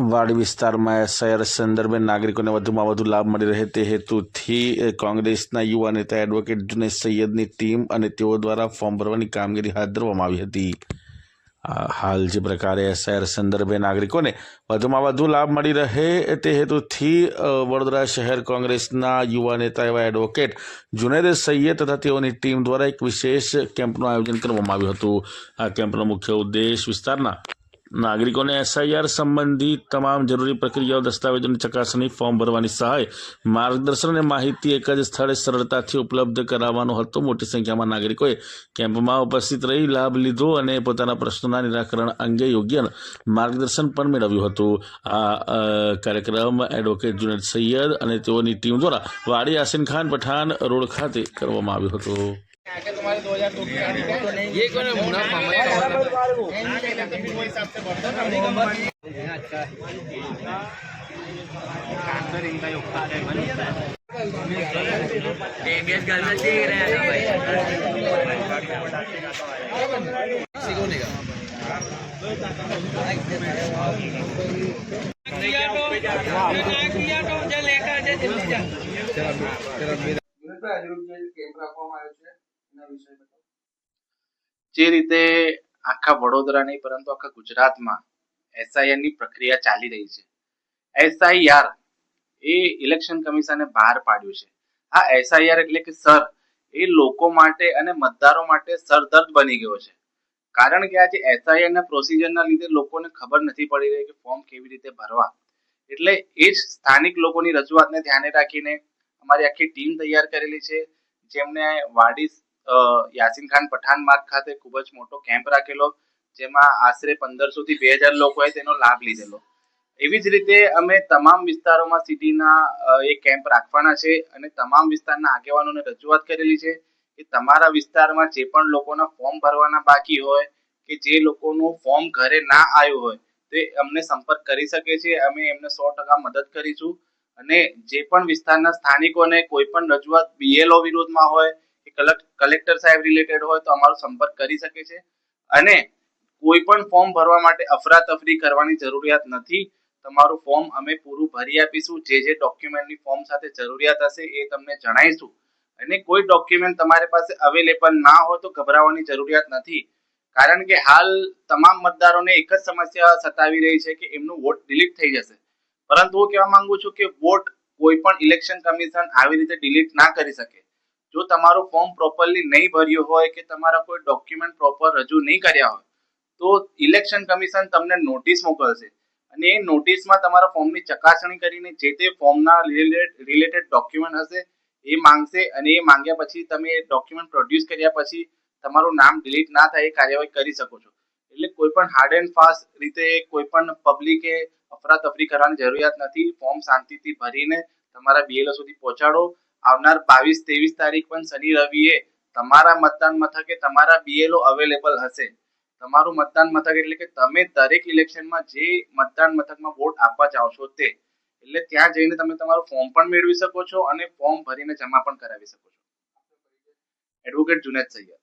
વાડી વિસ્તારમાં એસઆઈઆર સંદર્ભે નાગરિકોને વધુમાં વધુ લાભ મળી રહે તે હેતુથી કોંગ્રેસના યુવા નેતા એડવોકેટ જુનેદ સૈયદની ટીમ અને તેઓ દ્વારા ફોર્મ ભરવાની કામગીરી હાથ ધરવામાં આવી હતી। હાલ જે પ્રકારે એસઆઈઆર સંદર્ભે નાગરિકોને વધુમાં વધુ લાભ મળી રહે તે હેતુથી વડોદરા શહેર કોંગ્રેસના યુવા નેતા એવા એડવોકેટ જુનેદ સૈયદ તથા તેઓની ટીમ દ્વારા એક વિશેષ કેમ્પનું આયોજન કરવામાં આવ્યું હતું। આ કેમ્પનો મુખ્ય ઉદ્દેશ વિસ્તારના નાગરિકોને એસઆઈઆર સંબંધિત તમામ જરૂરી પ્રક્રિયાઓ, દસ્તાવેજોની ચકાસણી, ફોર્મ ભરવાની સહાય, માર્ગદર્શન અને માહિતી એક જ સ્થળે સરળતાથી ઉપલબ્ધ કરાવવાનો હતો। મોટી સંખ્યામાં નાગરિકોએ કેમ્પમાં ઉપસ્થિત રહી લાભ લીધો અને પોતાના પ્રશ્નોના નિરાકરણ અંગે યોગ્ય માર્ગદર્શન પણ મેળવ્યું હતું। આ કાર્યક્રમ એડવોકેટ જુનેદ સૈયદ અને તેઓની ટીમ દ્વારા વાડી યાસીન ખાન પઠાણ રોડ ખાતે કરવામાં આવ્યો હતો। ये कौन है मुनाफा જે રીતે આખા વડોદરા નહીં પરંતુ આખા ગુજરાતમાં એસઆઈઆર ની પ્રક્રિયા ચાલી રહી છે। એસઆઈઆર એ ઇલેક્શન કમિશને બહાર પાડ્યું છે। આ એસઆઈઆર એટલે કે સર એ લોકો માટે અને મતદારો માટે સરદર્દ બની ગયો છે। કારણ કે આજે એસઆઈઆર ના પ્રોસિજરના લીધે લોકોને ખબર નથી પડી રહી કે ફોર્મ કેવી રીતે ભરવા। એટલે એ જ સ્થાનિક લોકોની રજૂઆતને ધ્યાને રાખીને અમારી આખી ટીમ તૈયાર કરેલી છે, જેમને વાડી યાસીન ખાન પઠાણ માર્ગ ખાતે ખૂબ જ મોટો કેમ્પ રાખેલો, જેમાં આશરે 1500 થી 2000 લોકોએ તેનો લાભ લીધેલો। એવી જ રીતે અમે તમામ વિસ્તારોમાં સિટીના એ કેમ્પ રાખવાના છે અને તમામ વિસ્તારના આગેવાનોને રજૂઆત કરેલી છે કે તમારા વિસ્તારમાં જે પણ લોકોના ફોર્મ ભરવાના બાકી હોય કે જે લોકોનું ફોર્મ ઘરે ના આવ્યું હોય તે અમને સંપર્ક કરી શકે છે। અમે એમને 100% મદદ કરીશું અને જે પણ વિસ્તારના સ્થાનિકોને કોઈ પણ રજૂઆત બીએલઓ વિરોધમાં હોય કે કલેક્ટર સાહેબ રિલેટેડ હોય તો અમારો સંપર્ક કરી શકે છે। અને કોઈ પણ ફોર્મ ભરવા માટે અફરાતફરી કરવાની જરૂરિયાત નથી। તમારું ફોર્મ અમે પૂરું ભરી આપીશું। જે ડોક્યુમેન્ટની ફોર્મ સાથે જરૂરિયાત હશે એ તમને જણાવીશું અને કોઈ ડોક્યુમેન્ટ તમારી પાસે અવેલેબલ ના હોય તો ગભરાવાની જરૂરિયાત નથી। કારણ કે હાલ તમામ મતદારોને એક જ સમસ્યા સતાવી રહી છે કે એમનું વોટ ડિલીટ થઈ જશે, પરંતુ હું કહેવા માંગુ છું કે વોટ કોઈ પણ ઇલેક્શન કમિશન આવી રીતે ડિલીટ ના કરી શકે। જો તમારું ફોર્મ પ્રોપરલી નહીં ભર્યું હોય કે તમારા કોઈ ડોક્યુમેન્ટ પ્રોપર રજૂ નહીં કર્યા હોય તો ઇલેક્શન કમિશન તમને નોટિસ મોકલશે અને એ નોટિસમાં તમારા ફોર્મની ચકાસણી કરીને જે તે ફોર્મના રિલેટેડ ડોક્યુમેન્ટ હશે એ માંગશે અને એ માંગ્યા પછી તમે ડોક્યુમેન્ટ પ્રોડ્યુસ કર્યા પછી તમારું નામ ડિલીટ ના થાય એ કાર્યવાહી કરી શકો છો। એટલે કોઈ પણ હાર્ડ એન્ડ ફાસ્ટ રીતે કોઈ પણ પબ્લિકે અફરાતફરી કરવાની જરૂરિયાત નથી। ફોર્મ શાંતિથી ભરીને તમારા બીએલઓ સુધી પહોંચાડો। આવનાર 22-23 તારીખ પણ શનિ રવિએ તમારા મતદાન મથકે તમારા બીએલઓ અવેલેબલ હશે। તમારું મતદાન મથક એટલે કે તમે દરેક ઇલેક્શનમાં જે મતદાન મથકમાં વોટ આપવા જાઓ છો તે, એટલે ત્યાં જઈને તમે તમારું ફોર્મ પણ મેળવી શકો છો અને ફોર્મ ભરીને જમા પણ કરાવી શકો છો। એડવોકેટ જુનેદ સૈયદ।